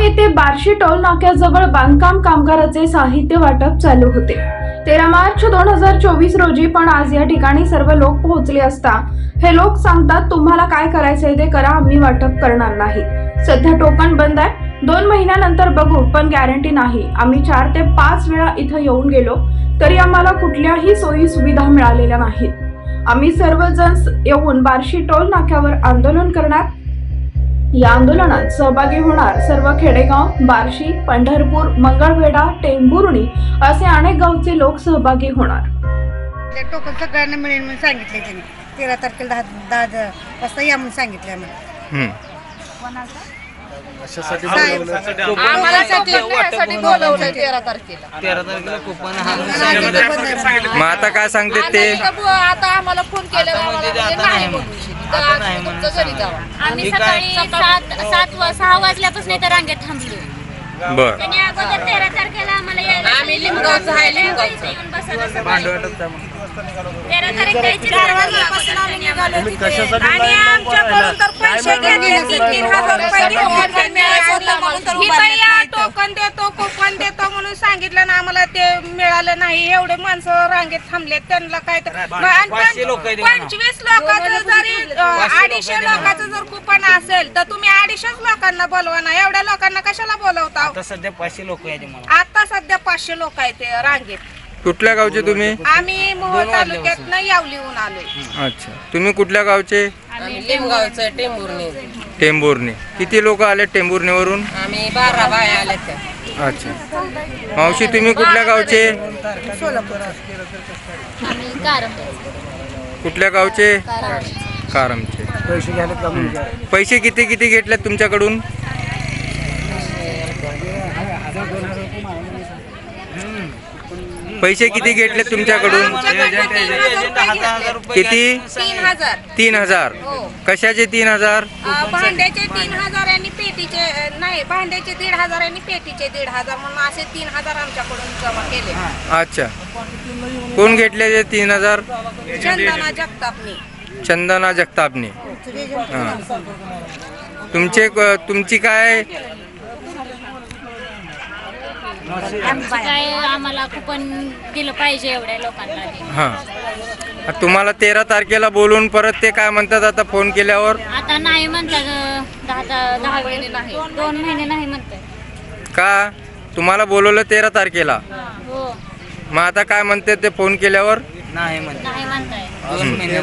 येथे बार्शी टोल नाक्याजवळ बांधकाम कामगारांचे साहित्य वाटप चालू होते। 13 मार्च 2024 रोजी पण आज या ठिकाणी सर्व लोक पोहोचले असता हे लोक सांगतात तुम्हाला काय करायचंय ते करा, आम्ही वाटप करणार नाही। सध्या टोकन बंद आहे, 2 महिन्यानंतर बघू, पण गॅरंटी नाही। आम्ही 4 ते 5 वेळा इथं येऊन गेलो तरी आम्हाला कुठल्याही सोयी सुविधा मिळालेल्या नाहीत। आम्ही सर्वजण येऊन बार्शी टोल नाक्यावर आंदोलन करणार। या आंदोलनात सहभागी होणार सर्व खेडेगाव, बार्शी, पंढरपूर, मंगळवेढा, टेंभुर्णी असे अनेक गावचे लोक सहभागी होणार। टोकन सगळ्यांना मिळेल म्हणून सांगितले त्यांनी। 13 तारखेला 10 वाजता या म्हणून सांगितले आम्हाला। मग आता काय सांगते ते? आता आम्हाला फोन केला आम्ही सकाळी 7-6 वाजल्यापासून इथं रांगेत थांबलो। बर, त्यांनी अगोदर 13 तारखेला आम्हाला यायला आम्ही लिंबगावचं आहे, लिंबगावचं येऊन बसायला सकाळी 13 तारीख द्यायची 4 वाजल्यापासून आम्ही निघालो तिथे आणि आमच्याकडून तर पैसे घेतले 3,000 रुपये घेतले ही बाई टोकन देतो कुपन देतो म्हणून सांगितलं ना, आम्हाला ते मिळालं नाही। एवढे माणसं रांगेत थांबले, त्यांना काय तर 25 लोकांचं जरी 250 लोकांचं जर कुपन असेल तर तुम्ही 250 लोकांना बोलवा ना, एवढ्या लोकांना कशाला बोलवता? आता सध्या 500 लोक आहेत। आता सध्या 500 लोक आहेत रांगेत। कुठल्या गावचे तुम्ही? आम्ही मोहोळ तालुक्यातनं यावलीहून आलोय। अच्छा, तुम्ही कुठल्या गावचे? लिंबगावचं टेंभुर्णी। टेंभुर्णी। किती लोक आले टेंभुर्णीवरून? आम्ही 12 बाया आल्या त्या। अच्छा, मावशी तुम्ही कुठल्या गावचे? कुठल्या गावचे? कारमचे। पैसे किती घेतले तुमच्याकडून? पैसे किती घेतले तुमच्याकडून? किती? 3,000। कशाचे 3,000? भांड्याचे 3,000 आणि पेटीचे नाही, भांड्याचे 1,500 आणि पेटीचे 1,500 म्हणून असे 3,000 आमच्याकडून जमा केले। अच्छा, कोण घेतले ते 3,000? चंदना जगतापनी। चंदना जगतापनी। तुमची काय? काय आम्हाला कुपन दिलं पाहिजे एवढ्या लोकांना। हा, तुम्हाला 13 तारखेला बोलून परत ते काय म्हणतात आता फोन केल्यावर? आता नाही म्हणतात, 10 महिने नाही, 2 महिने नाही म्हणतात। का तुम्हाला बोलवलं 13 तारखेला? हो, मग आता काय म्हणते ते फोन केल्यावर? नाही म्हणते, नाही म्हणताय। 2 महिने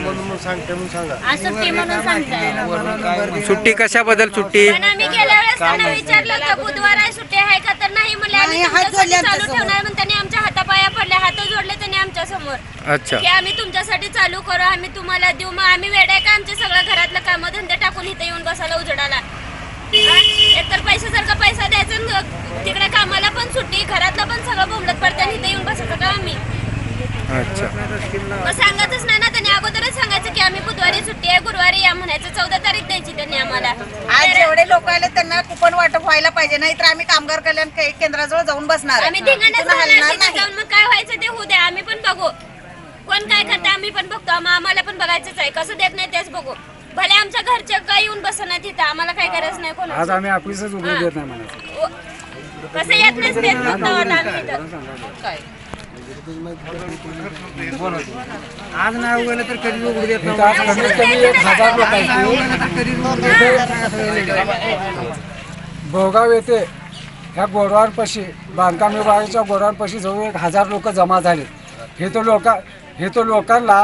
सुट्टी म्हणून सांगताय। सुट्टी कशाबद्दल सुट्टी? पण आम्ही गेल्या वेळेस त्यांना विचारलं का बुधवार आहे सुट्टी आहे का, तर नाही म्हणले आम्ही तुमच्यासाठी चालू ठेवणार म्हणून त्यांनी आमच्या हातापाया पडले, हात जोडले त्यांनी आमच्या समोर। अच्छा, की आम्ही तुमच्यासाठी चालू करू, आम्ही तुम्हाला देऊ। मग आम्ही वेड आहे का आमचे सगळं घरातलं काम धंदे टाकून इथे येऊन बसायला उजडाला? एकतर पैशासारखा पैसा द्यायचा, तिकडे कामाला पण सुट्टी, घरातलं पण सगळं बोंबलत पडतं, इथे येऊन बसायचं का आम्ही? अच्छा, मग सांगतच नाही ना, त्यांनी अगोदरच सांगायचं की आम्ही बुधवारी सुट्टी आहे, गुरुवारी या म्हणायचं। 14 तारीख द्यायची त्यांनी आम्हाला। आज जेवढे लोक आले त्यांना कुपन वाटप व्हायला पाहिजे, नाहीतर आम्ही कामगार कल्याण केंद्राजवळ जाऊन बसणार। आम्ही धिंगाणाच घालणार तिथे जाऊन, मग काय व्हायचं ते होऊ द्या, आम्ही पण बघू कोण काय करतं, आम्ही पण बघतो। आम्हाला पण बघायचंच आहे, कसं देत नाही तेच बघू। भले आमच्या घरचे काय येऊन बसणार तिथं, आम्हाला काय करायचं नाही कोण। आज आम्ही ऑफिसच उघडून देत नाही म्हणायचं। कसं येत नाही देत आम्ही काय आज नाही उघडलं तर कधी उघडू देत नाही। कमीत कमी 1,000 लोकांची भोगाव येथे ह्या गोरवांपाशी, बांधकाम विभागाच्या गोरवांपाशी जवळ 1,000 लोक जमा झाले। हे तो लोकांना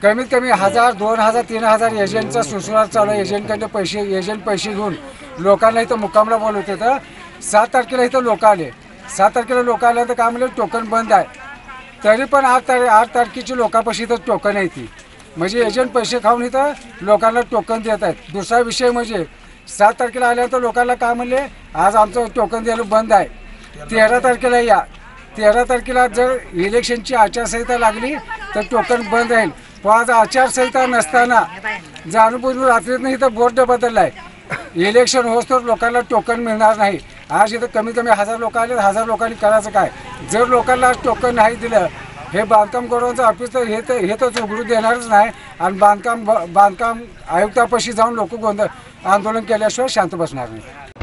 कमीत कमी 1,000, 2,000, 3,000 एजंटचा सुसुरात चालू। एजंट पैसे घेऊन लोकांना इथं मुक्कामला बोलवते। तर 7 तारखेला इथं लोक आले। 7 तारखेला लोक आल्यानंतर काय म्हणलं, टोकन बंद आहे। तरी पण 8 तारखेची लोकांपाशी इथं टोकन आहे ती, म्हणजे एजंट पैसे खाऊन इथं लोकांना टोकन देत आहेत। दुसरा विषय म्हणजे 7 तारखेला आल्यानंतर लोकांना काय म्हणले, आज आमचं टोकन द्यायला बंद आहे, 13 तारखेला या। 13 तारखेला जर इलेक्शनची आचारसंहिता लागली तर टोकन बंद राहील। पण आज आचारसंहिता नसताना जाणूनबुजून रात्रीतनं इथं बोर्ड बदलला आहे। इलेक्शन होस तर लोकांना टोकन मिळणार नाही। आज इथं कमीत कमी 1,000 लोक आले, 1,000 लोकांनी करायचं काय? जर लोकांना आज टोकन नाही दिलं, हे बांधकाम गोरवांचं ऑफिस तर हे तर उघडू देणारच नाही। आणि बांधकाम आयुक्तापाशी जाऊन लोक आंदोलन केल्याशिवाय शांत बसणार नाही।